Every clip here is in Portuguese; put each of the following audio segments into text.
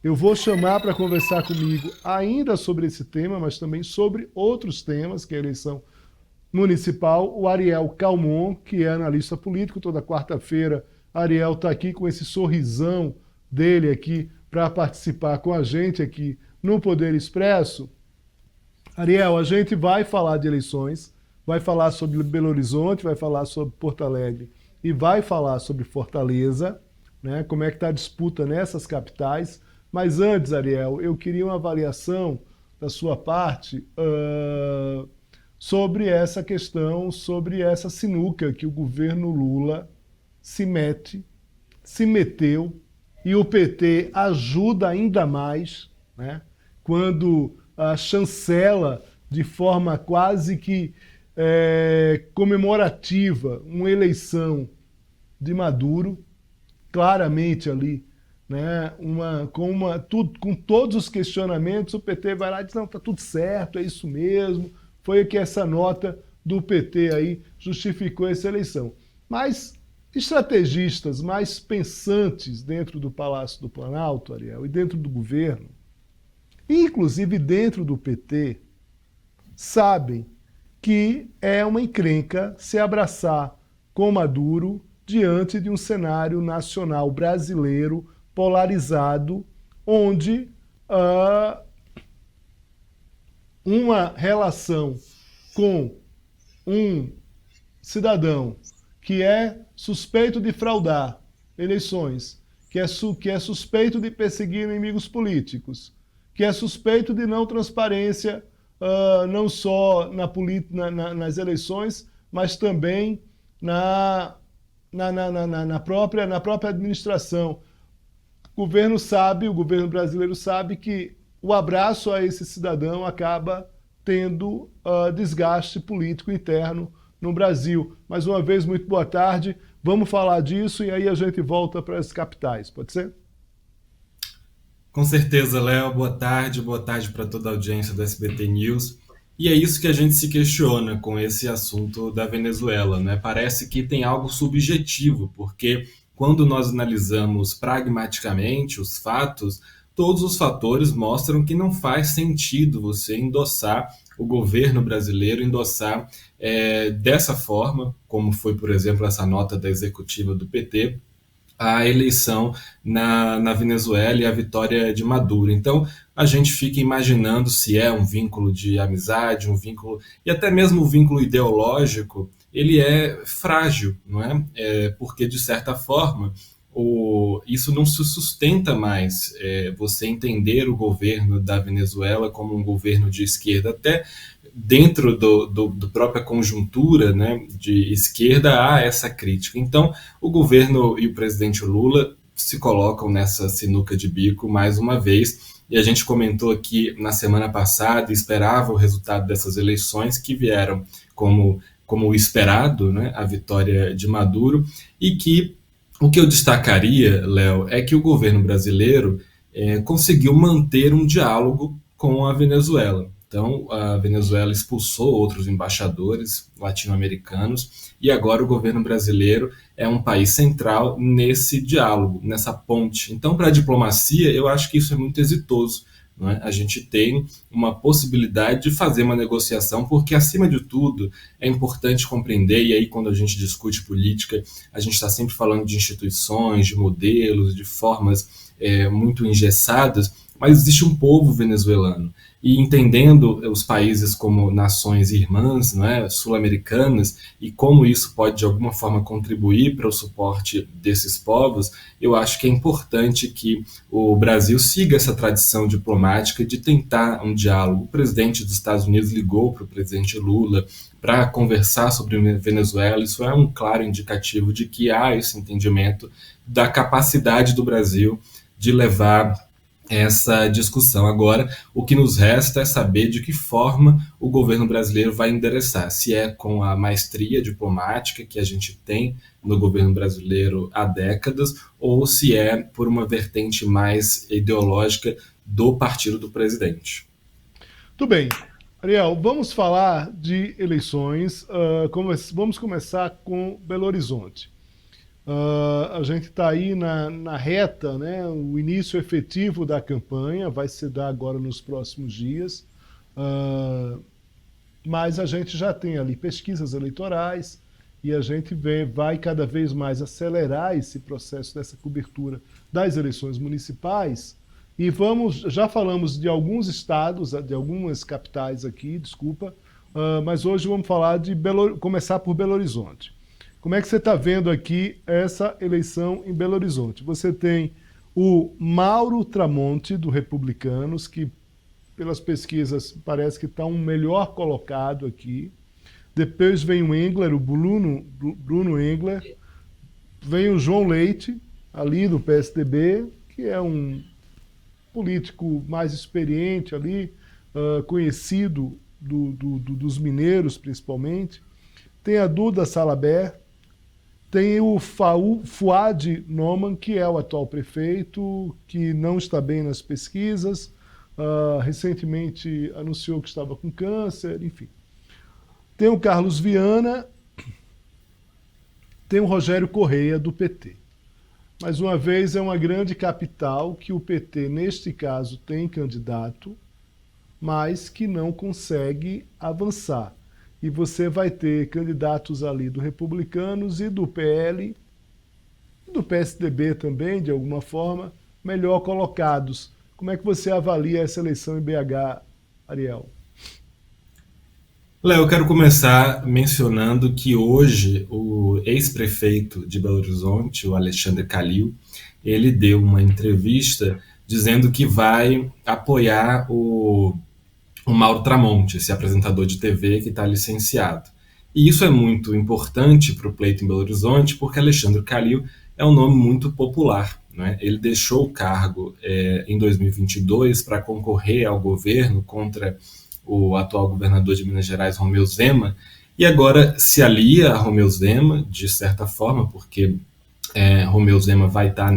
Eu vou chamar para conversar comigo ainda sobre esse tema, mas também sobre outros temas, que é a eleição municipal, o Ariel Calmon, que é analista político. Toda quarta-feira, Ariel está aqui com esse sorrisão dele aqui para participar com a gente aqui no Poder Expresso. Ariel, a gente vai falar de eleições, vai falar sobre Belo Horizonte, vai falar sobre Porto Alegre e vai falar sobre Fortaleza, né? Como é que está a disputa nessas capitais. Mas antes, Ariel, eu queria uma avaliação da sua parte sobre essa questão, sobre essa sinuca que o governo Lula se meteu, e o PT ajuda ainda mais, né? Quando chancela de forma quase que comemorativa uma eleição de Maduro, claramente ali, né, com todos os questionamentos. O PT vai lá e diz: não, está tudo certo, é isso mesmo. Foi que essa nota do PT aí justificou essa eleição. Mas estrategistas mais pensantes dentro do Palácio do Planalto, Ariel, e dentro do governo, inclusive dentro do PT, sabem que é uma encrenca se abraçar com Maduro diante de um cenário nacional brasileiro polarizado, onde uma relação com um cidadão que é suspeito de fraudar eleições, que é suspeito de perseguir inimigos políticos, que é suspeito de não transparência, não só nas eleições, mas também na própria administração. O governo brasileiro sabe que o abraço a esse cidadão acaba tendo desgaste político interno no Brasil. Mais uma vez, muito boa tarde. Vamos falar disso e aí a gente volta para as capitais, pode ser? Com certeza, Léo. Boa tarde para toda a audiência do SBT News. E é isso que a gente se questiona com esse assunto da Venezuela, né? Parece que tem algo subjetivo, porque quando nós analisamos pragmaticamente os fatos, todos os fatores mostram que não faz sentido você endossar o governo brasileiro, endossar dessa forma, como foi, por exemplo, essa nota da executiva do PT, a eleição na Venezuela e a vitória de Maduro. Então, a gente fica imaginando se é um vínculo de amizade, um vínculo, e até mesmo o vínculo ideológico, ele é frágil, não é? Porque, de certa forma, isso não se sustenta mais. Você entender o governo da Venezuela como um governo de esquerda, até dentro do própria conjuntura, né, de esquerda, há essa crítica. Então, o governo e o presidente Lula se colocam nessa sinuca de bico mais uma vez, e a gente comentou aqui na semana passada, esperava o resultado dessas eleições, que vieram como esperado, né, a vitória de Maduro, e que o que eu destacaria, Léo, é que o governo brasileiro conseguiu manter um diálogo com a Venezuela. Então, a Venezuela expulsou outros embaixadores latino-americanos e agora o governo brasileiro é um país central nesse diálogo, nessa ponte. Então, para a diplomacia, eu acho que isso é muito exitoso. Não é? A gente tem uma possibilidade de fazer uma negociação, porque, acima de tudo, é importante compreender, e aí quando a gente discute política, a gente está sempre falando de instituições, de modelos, de formas muito engessadas, mas existe um povo venezuelano. E entendendo os países como nações irmãs, não é, sul-americanas, e como isso pode de alguma forma contribuir para o suporte desses povos, eu acho que é importante que o Brasil siga essa tradição diplomática de tentar um diálogo. O presidente dos Estados Unidos ligou para o presidente Lula para conversar sobre a Venezuela. Isso é um claro indicativo de que há esse entendimento da capacidade do Brasil de levar essa discussão. Agora, o que nos resta é saber de que forma o governo brasileiro vai endereçar, se é com a maestria diplomática que a gente tem no governo brasileiro há décadas, ou se é por uma vertente mais ideológica do partido do presidente. Tudo bem. Ariel, vamos falar de eleições. Vamos começar com Belo Horizonte. A gente está aí na reta, né? O início efetivo da campanha vai se dar agora nos próximos dias. Uh, mas a gente já tem ali pesquisas eleitorais e a gente vai cada vez mais acelerar esse processo dessa cobertura das eleições municipais. E já falamos de alguns estados, de algumas capitais aqui, desculpa, mas hoje vamos falar começar por Belo Horizonte. Como é que você está vendo aqui essa eleição em Belo Horizonte? Você tem o Mauro Tramonte, do Republicanos, que pelas pesquisas parece que está um melhor colocado aqui. Depois vem o Engler, o Bruno Engler. Vem o João Leite, ali do PSDB, que é um político mais experiente ali, conhecido dos mineiros principalmente. Tem a Duda Salabert, tem o Fuad Noman, que é o atual prefeito, que não está bem nas pesquisas, recentemente anunciou que estava com câncer, enfim. Tem o Carlos Viana, tem o Rogério Correia, do PT. Mais uma vez, é uma grande capital que o PT, neste caso, tem candidato, mas que não consegue avançar. E você vai ter candidatos ali do Republicanos e do PL, do PSDB também, de alguma forma, melhor colocados. Como é que você avalia essa eleição em BH, Ariel? Léo, eu quero começar mencionando que hoje o ex-prefeito de Belo Horizonte, o Alexandre Calil, ele deu uma entrevista dizendo que vai apoiar o Mauro Tramonte, esse apresentador de TV que está licenciado. E isso é muito importante para o pleito em Belo Horizonte, porque Alexandre Calil é um nome muito popular. Né? Ele deixou o cargo em 2022 para concorrer ao governo contra o atual governador de Minas Gerais, Romeu Zema, e agora se alia a Romeu Zema, de certa forma, porque Romeu Zema vai estar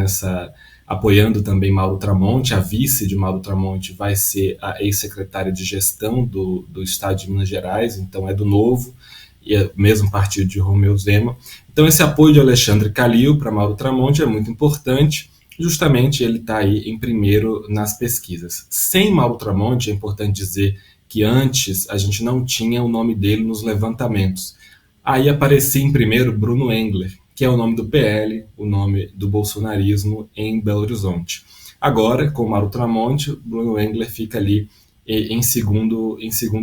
apoiando também Mauro Tramonte. A vice de Mauro Tramonte vai ser a ex-secretária de gestão do estado de Minas Gerais, então é do Novo, e é o mesmo partido de Romeu Zema. Então esse apoio de Alexandre Calil para Mauro Tramonte é muito importante, justamente ele está aí em primeiro nas pesquisas. Sem Mauro Tramonte, é importante dizer que antes a gente não tinha o nome dele nos levantamentos. Aí aparecia em primeiro Bruno Engler, que é o nome do PL, o nome do bolsonarismo em Belo Horizonte. Agora, com Mauro Tramonte, Bruno Engler fica ali em segundo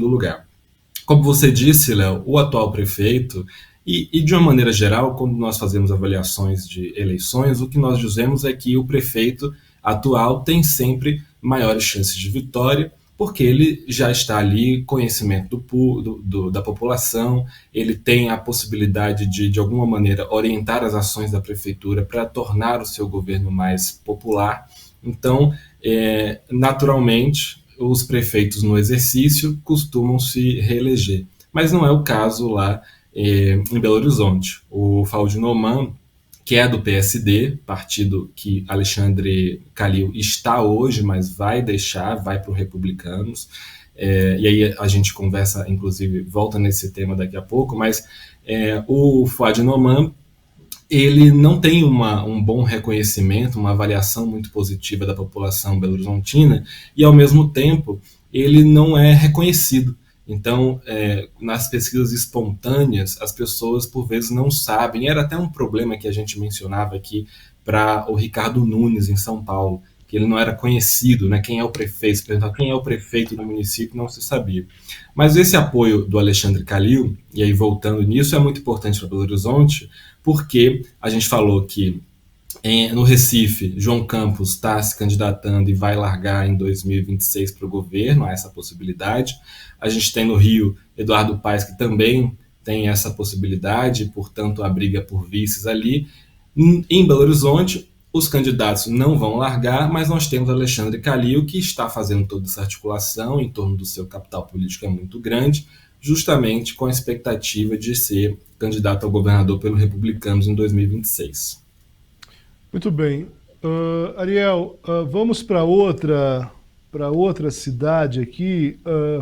lugar. Como você disse, Léo, o atual prefeito, e de uma maneira geral, quando nós fazemos avaliações de eleições, o que nós dizemos é que o prefeito atual tem sempre maiores chances de vitória, porque ele já está ali, conhecimento da população, ele tem a possibilidade de alguma maneira, orientar as ações da prefeitura para tornar o seu governo mais popular. Então, naturalmente, os prefeitos no exercício costumam se reeleger. Mas não é o caso lá em Belo Horizonte. O Fuad Noman, que é do PSD, partido que Alexandre Calil está hoje, mas vai para o Republicanos, e aí a gente conversa, inclusive, volta nesse tema daqui a pouco, mas o Fuad Noman, ele não tem um bom reconhecimento, uma avaliação muito positiva da população belo-horizontina, e ao mesmo tempo ele não é reconhecido. Então, nas pesquisas espontâneas, as pessoas, por vezes, não sabem. Era até um problema que a gente mencionava aqui para o Ricardo Nunes, em São Paulo, que ele não era conhecido, né? Quem é o prefeito? Se perguntar quem é o prefeito do município, não se sabia. Mas esse apoio do Alexandre Calil, e aí voltando nisso, é muito importante para Belo Horizonte, porque a gente falou que no Recife, João Campos está se candidatando e vai largar em 2026 para o governo, há essa possibilidade. A gente tem no Rio Eduardo Paes, que também tem essa possibilidade, portanto a briga por vices ali. Em Belo Horizonte, os candidatos não vão largar, mas nós temos Alexandre Calil, que está fazendo toda essa articulação em torno do seu capital político, é muito grande, justamente com a expectativa de ser candidato ao governador pelo Republicanos em 2026. Muito bem. Ariel, vamos para outra cidade aqui,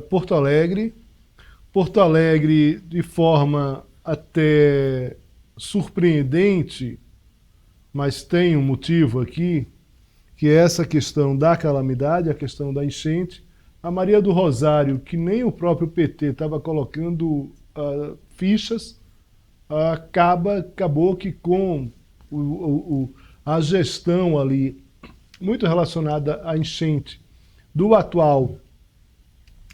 Porto Alegre. Porto Alegre, de forma até surpreendente, mas tem um motivo aqui, que é essa questão da calamidade, a questão da enchente. A Maria do Rosário, que nem o próprio PT estava colocando fichas, acabou que com a gestão ali, muito relacionada à enchente, do atual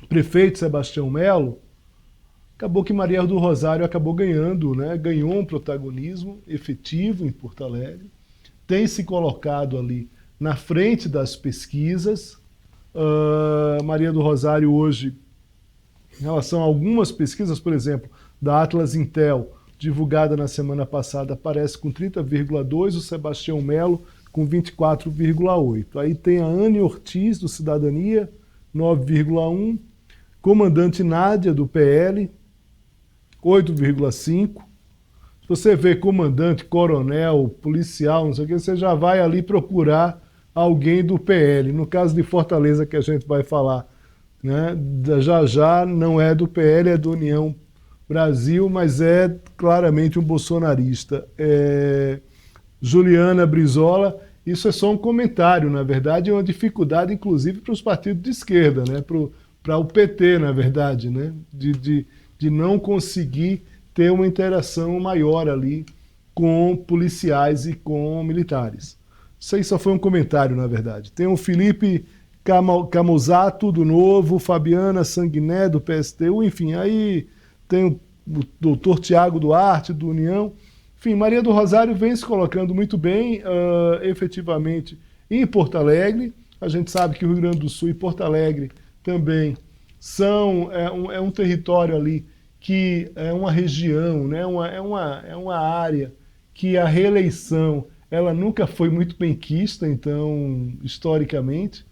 prefeito Sebastião Melo, acabou que Maria do Rosário acabou ganhando, né? Ganhou um protagonismo efetivo em Porto Alegre, tem se colocado ali na frente das pesquisas. Maria do Rosário hoje, em relação a algumas pesquisas, por exemplo, da Atlas Intel, divulgada na semana passada, aparece com 30,2%, o Sebastião Melo com 24,8%. Aí tem a Anne Ortiz, do Cidadania, 9,1%, comandante Nádia, do PL, 8,5%. Se você vê comandante, coronel, policial, não sei o que, você já vai ali procurar alguém do PL. No caso de Fortaleza, que a gente vai falar, né, já já não é do PL, é do União Brasil, mas é claramente um bolsonarista. Juliana Brizola, isso é só um comentário, na verdade, é uma dificuldade, inclusive, para os partidos de esquerda, né, para o PT, na verdade, né, de não conseguir ter uma interação maior ali com policiais e com militares. Isso aí só foi um comentário, na verdade. Tem o Felipe Camusato, do Novo, Fabiana Sanguiné, do PSTU, enfim, aí tem o doutor Tiago Duarte, do União. Enfim, Maria do Rosário vem se colocando muito bem, efetivamente, em Porto Alegre. A gente sabe que o Rio Grande do Sul e Porto Alegre também é um território ali que é uma região, né? É uma área que a reeleição ela nunca foi muito benquista, então, historicamente,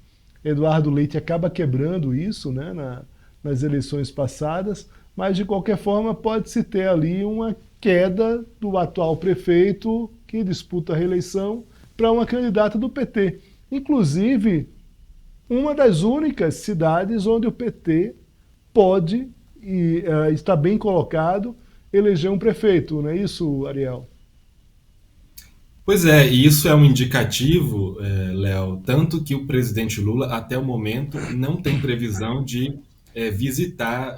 Eduardo Leite acaba quebrando isso, né, nas eleições passadas, mas, de qualquer forma, pode-se ter ali uma queda do atual prefeito que disputa a reeleição para uma candidata do PT. Inclusive, uma das únicas cidades onde o PT pode, e está bem colocado, eleger um prefeito, não é isso, Ariel? Pois é, e isso é um indicativo, Léo, tanto que o presidente Lula, até o momento, não tem previsão de visitar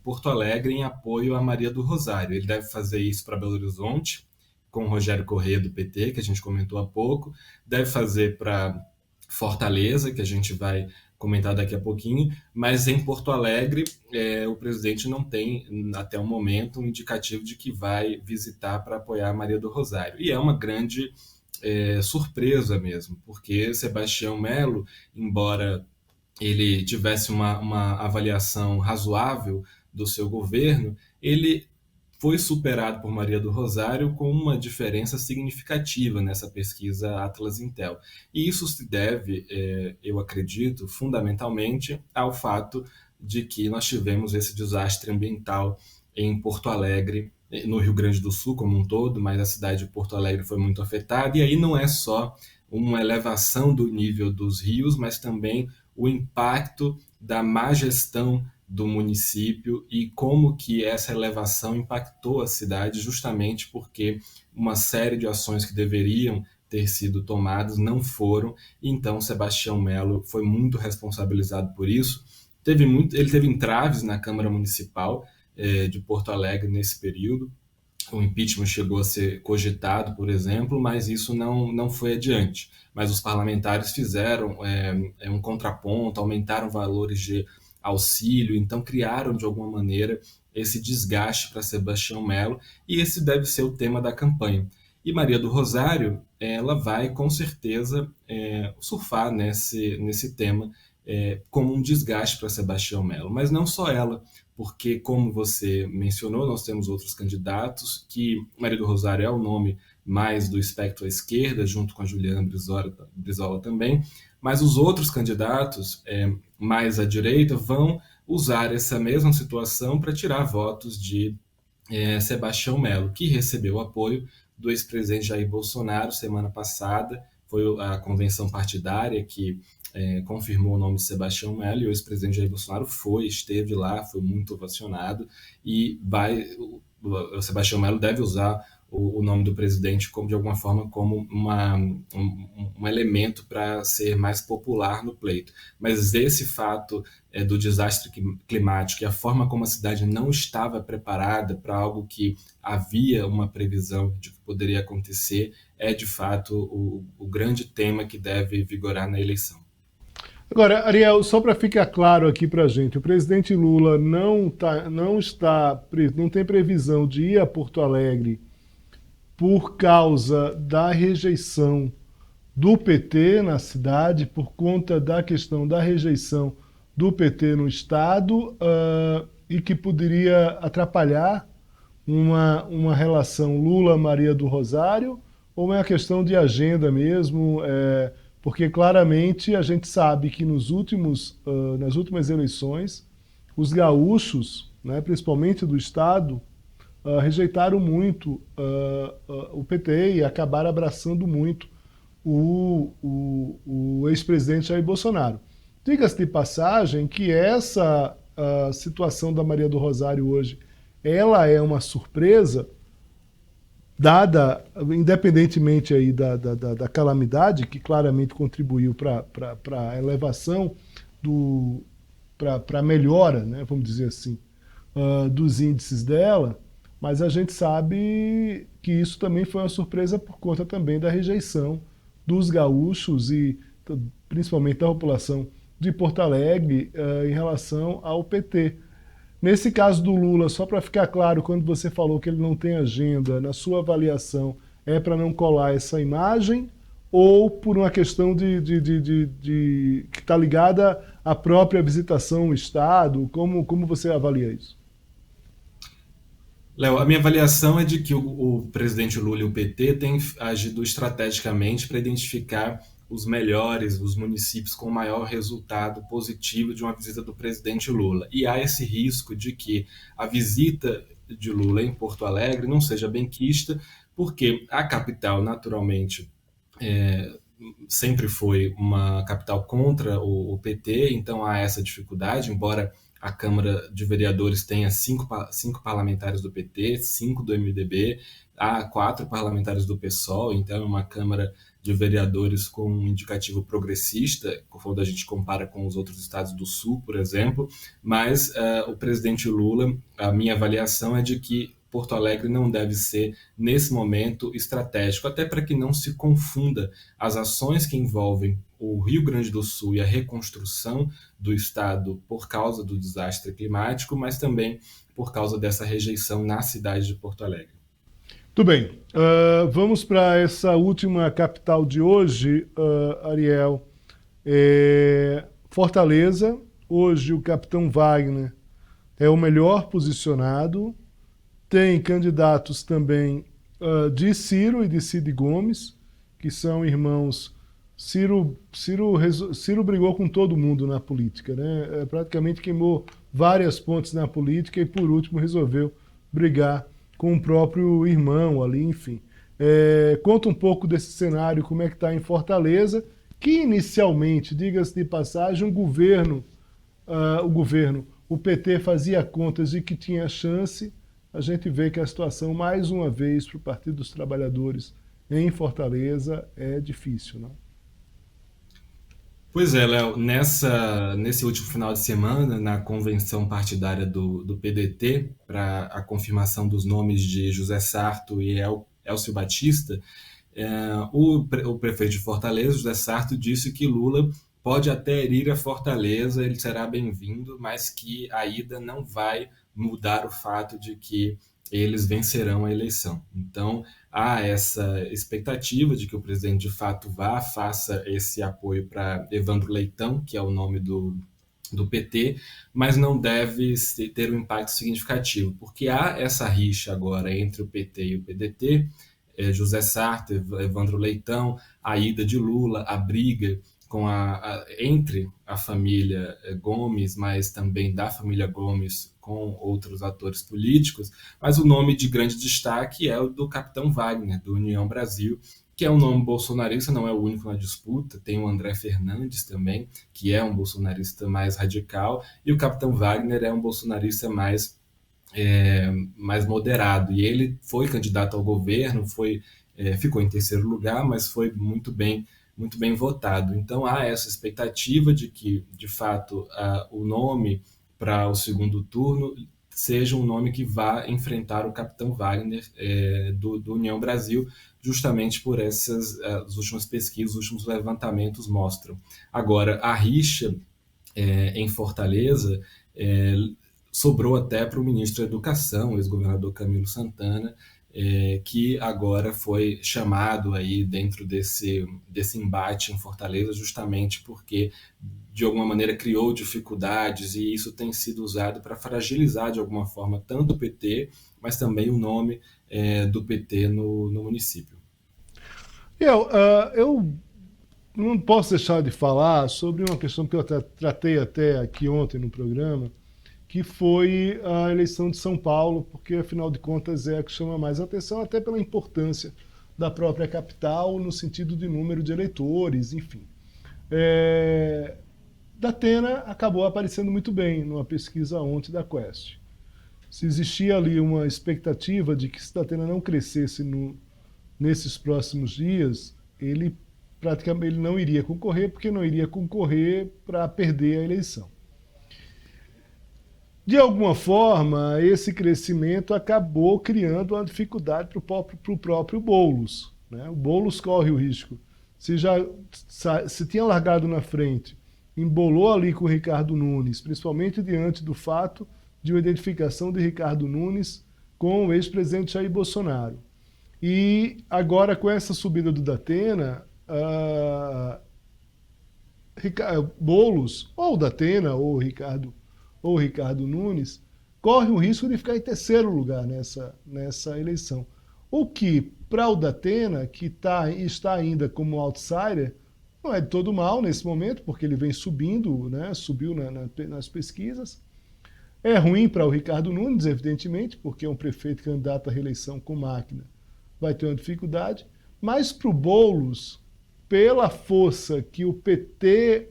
Porto Alegre em apoio a Maria do Rosário. Ele deve fazer isso para Belo Horizonte, com o Rogério Corrêa do PT, que a gente comentou há pouco, deve fazer para Fortaleza, que a gente vai comentar daqui a pouquinho, mas em Porto Alegre o presidente não tem, até o momento, um indicativo de que vai visitar para apoiar a Maria do Rosário. E é uma grande surpresa mesmo, porque Sebastião Melo, embora ele tivesse uma avaliação razoável do seu governo, ele foi superado por Maria do Rosário com uma diferença significativa nessa pesquisa Atlas Intel. E isso se deve, eu acredito, fundamentalmente ao fato de que nós tivemos esse desastre ambiental em Porto Alegre, no Rio Grande do Sul como um todo, mas a cidade de Porto Alegre foi muito afetada, e aí não é só uma elevação do nível dos rios, mas também o impacto da má gestão do município e como que essa elevação impactou a cidade, justamente porque uma série de ações que deveriam ter sido tomadas não foram. Então Sebastião Melo foi muito responsabilizado por isso. Ele teve entraves na Câmara Municipal de Porto Alegre nesse período. O impeachment chegou a ser cogitado, por exemplo, mas isso não foi adiante. Mas os parlamentares fizeram um contraponto, aumentaram valores de auxílio, então criaram de alguma maneira esse desgaste para Sebastião Melo, e esse deve ser o tema da campanha. E Maria do Rosário, ela vai com certeza surfar nesse tema como um desgaste para Sebastião Melo, mas não só ela, porque, como você mencionou, nós temos outros candidatos, que Maria do Rosário é o nome mais do espectro à esquerda, junto com a Juliana Brizola também, mas os outros candidatos mais à direita vão usar essa mesma situação para tirar votos de Sebastião Melo, que recebeu apoio do ex-presidente Jair Bolsonaro semana passada. Foi a convenção partidária que confirmou o nome de Sebastião Melo, e o ex-presidente Jair Bolsonaro esteve lá, foi muito ovacionado, e o Sebastião Melo deve usar o nome do presidente como de alguma forma como um elemento para ser mais popular no pleito. Mas esse fato do desastre climático e a forma como a cidade não estava preparada para algo que havia uma previsão de que poderia acontecer é de fato o grande tema que deve vigorar na eleição. Agora, Ariel, só para ficar claro aqui para a gente, o presidente Lula não tem previsão de ir a Porto Alegre por causa da rejeição do PT na cidade, por conta da questão da rejeição do PT no Estado, e que poderia atrapalhar uma relação Lula-Maria do Rosário, ou é uma questão de agenda mesmo? Porque claramente a gente sabe que nas últimas eleições, os gaúchos, né, principalmente do Estado, rejeitaram muito o PT e acabaram abraçando muito o ex-presidente Jair Bolsonaro. Diga-se de passagem que essa situação da Maria do Rosário hoje, ela é uma surpresa, dada, independentemente aí da calamidade, que claramente contribuiu para a elevação, para a melhora, né, vamos dizer assim, dos índices dela, mas a gente sabe que isso também foi uma surpresa por conta também da rejeição dos gaúchos e principalmente da população de Porto Alegre em relação ao PT. Nesse caso do Lula, só para ficar claro, quando você falou que ele não tem agenda, na sua avaliação, é para não colar essa imagem ou por uma questão que está ligada à própria visitação ao Estado? Como você avalia isso? Léo, a minha avaliação é de que o presidente Lula e o PT têm agido estrategicamente para identificar os melhores, os municípios com maior resultado positivo de uma visita do presidente Lula. E há esse risco de que a visita de Lula em Porto Alegre não seja benquista, porque a capital, naturalmente, sempre foi uma capital contra o PT, então há essa dificuldade, embora a Câmara de Vereadores tenha cinco parlamentares do PT, 5 do MDB, há 4 parlamentares do PSOL, então é uma Câmara de Vereadores com um indicativo progressista, quando a gente compara com os outros estados do Sul, por exemplo, mas o presidente Lula, a minha avaliação é de que Porto Alegre não deve ser, nesse momento, estratégico, até para que não se confunda as ações que envolvem o Rio Grande do Sul e a reconstrução do Estado por causa do desastre climático, mas também por causa dessa rejeição na cidade de Porto Alegre. Tudo bem. Vamos para essa última capital de hoje, Ariel. Fortaleza. Hoje o capitão Wagner é o melhor posicionado. Tem candidatos também de Ciro e de Cid Gomes, que são irmãos. Ciro brigou com todo mundo na política, né? Praticamente queimou várias pontes na política e, por último, resolveu brigar com o próprio irmão ali, enfim. Conta um pouco desse cenário, como é que está em Fortaleza, que inicialmente, diga-se de passagem, o PT fazia contas de que tinha chance. A gente vê que a situação, mais uma vez, para o Partido dos Trabalhadores em Fortaleza é difícil, não? Pois é, Léo, nesse último final de semana, na convenção partidária do PDT, para a confirmação dos nomes de José Sarto e Elcio Batista, o prefeito de Fortaleza, José Sarto, disse que Lula pode até ir a Fortaleza, ele será bem-vindo, mas que a ida não vai mudar o fato de que eles vencerão a eleição. Então, há essa expectativa de que o presidente de fato faça esse apoio para Evandro Leitão, que é o nome do PT, mas não deve ter um impacto significativo, porque há essa rixa agora entre o PT e o PDT, José Sarto, Evandro Leitão, a ida de Lula, a briga entre a família Gomes, mas também da família Gomes com outros atores políticos, mas o nome de grande destaque é o do capitão Wagner, do União Brasil, que é um nome bolsonarista, não é o único na disputa, tem o André Fernandes também, que é um bolsonarista mais radical, e o capitão Wagner é um bolsonarista mais mais moderado. E ele foi candidato ao governo, ficou em terceiro lugar, mas foi muito bem votado. Então há essa expectativa de que, de fato, o nome para o segundo turno seja um nome que vá enfrentar o capitão Wagner do União Brasil, justamente por as últimas pesquisas, os últimos levantamentos mostram. Agora, a rixa em Fortaleza é, sobrou até para o ministro da Educação, ex-governador Camilo Santana, que agora foi chamado aí dentro desse embate em Fortaleza, justamente porque de alguma maneira criou dificuldades e isso tem sido usado para fragilizar de alguma forma tanto o PT, mas também o nome do PT no município. Eu não posso deixar de falar sobre uma questão que eu tratei até aqui ontem no programa, que foi a eleição de São Paulo, porque afinal de contas é a que chama mais atenção, até pela importância da própria capital, no sentido de número de eleitores, enfim. Datena acabou aparecendo muito bem numa pesquisa ontem da Quest. Se existia ali uma expectativa de que se Datena não crescesse nesses próximos dias, ele praticamente ele não iria concorrer, porque não iria concorrer para perder a eleição. De alguma forma, esse crescimento acabou criando uma dificuldade para o próprio Boulos. Né? O Boulos corre o risco. Se tinha largado na frente, embolou ali com o Ricardo Nunes, principalmente diante do fato de uma identificação de Ricardo Nunes com o ex-presidente Jair Bolsonaro. E agora, com essa subida do Datena, Boulos, ou Datena, ou Ricardo Nunes, corre o risco de ficar em terceiro lugar nessa eleição. O que, para o Datena, que está ainda como outsider, não é de todo mal nesse momento, porque ele vem subindo, né? Subiu nas pesquisas. É ruim para o Ricardo Nunes, evidentemente, porque é um prefeito candidato à reeleição com máquina, vai ter uma dificuldade. Mas para o Boulos, pela força que o PT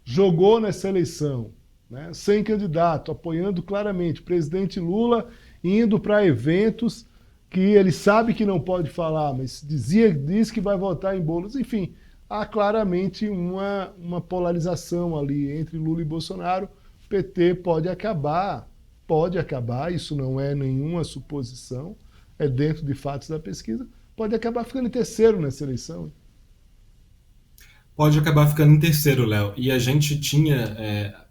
jogou nessa eleição, né, sem candidato, apoiando claramente o presidente Lula, indo para eventos que ele sabe que não pode falar, mas diz que vai votar em Boulos. Enfim, há claramente uma polarização ali entre Lula e Bolsonaro. O PT pode acabar, isso não é nenhuma suposição, é dentro de fatos da pesquisa, pode acabar ficando em terceiro nessa eleição. Pode acabar ficando em terceiro, Léo. E a gente tinha,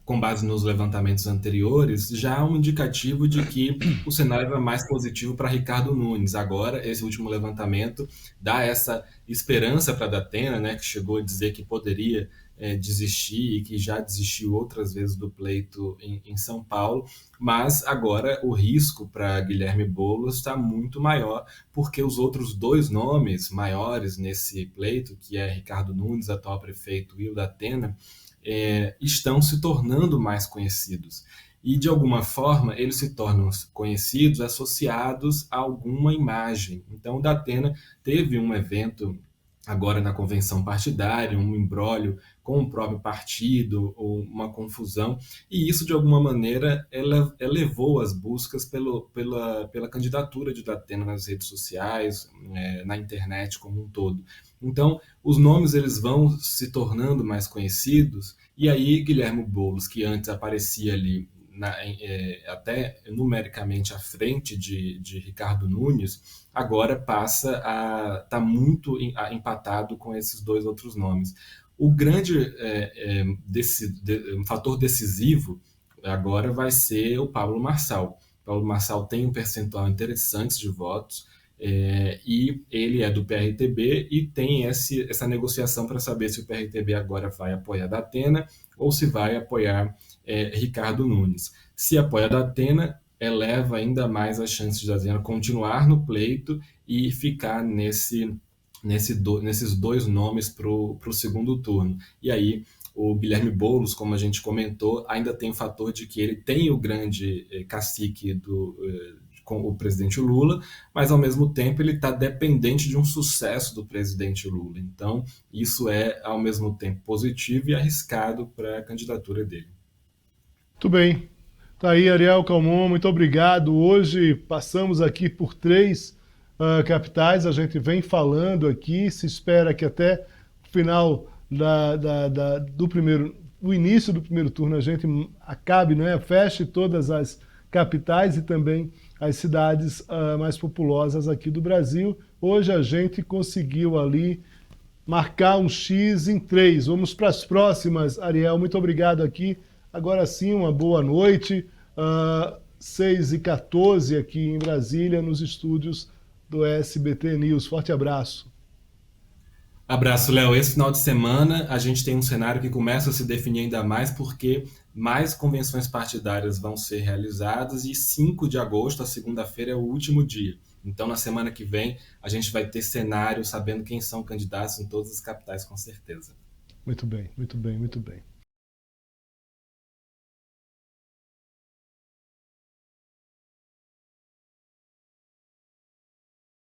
com base nos levantamentos anteriores, já um indicativo de que o cenário era mais positivo para Ricardo Nunes. Agora, esse último levantamento dá essa esperança para a Datena, né, que chegou a dizer que poderia desistir e que já desistiu outras vezes do pleito em São Paulo, mas agora o risco para Guilherme Boulos está muito maior, porque os outros dois nomes maiores nesse pleito, que é Ricardo Nunes, atual prefeito, e o Datena, estão se tornando mais conhecidos. E, de alguma forma, eles se tornam conhecidos associados a alguma imagem. Então, o Datena teve um evento agora na convenção partidária, um imbróglio com o próprio partido, ou uma confusão, e isso, de alguma maneira, elevou as buscas pela candidatura de Datena nas redes sociais, na internet como um todo. Então, os nomes eles vão se tornando mais conhecidos, e aí Guilherme Boulos, que antes aparecia ali até numericamente à frente de Ricardo Nunes, agora passa a estar muito empatado com esses dois outros nomes. O grande um fator decisivo agora vai ser o Pablo Marçal. O Pablo Marçal tem um percentual interessante de votos, e ele é do PRTB e tem essa negociação para saber se o PRTB agora vai apoiar Datena ou se vai apoiar Ricardo Nunes. Se apoia Datena, eleva ainda mais as chances de Datena continuar no pleito e ficar nesses dois nomes para o segundo turno. E aí o Guilherme Boulos, como a gente comentou, ainda tem o fator de que ele tem o grande cacique com o presidente Lula, mas ao mesmo tempo ele está dependente de um sucesso do presidente Lula. Então, isso é ao mesmo tempo positivo e arriscado para a candidatura dele. Muito bem. Tá aí, Ariel Calmon, muito obrigado. Hoje passamos aqui por três capitais, a gente vem falando aqui, se espera que até o final do primeiro, o início do primeiro turno a gente acabe, né, feche todas as capitais e também as cidades mais populosas aqui do Brasil. Hoje a gente conseguiu ali marcar um X em três. Vamos para as próximas, Ariel. Muito obrigado aqui. Agora sim, uma boa noite. 6h14 aqui em Brasília, nos estúdios do SBT News. Forte abraço. Abraço, Léo. Esse final de semana a gente tem um cenário que começa a se definir ainda mais porque mais convenções partidárias vão ser realizadas e 5 de agosto, a segunda-feira, é o último dia. Então, na semana que vem, a gente vai ter cenário sabendo quem são candidatos em todas as capitais, com certeza. Muito bem, muito bem, muito bem.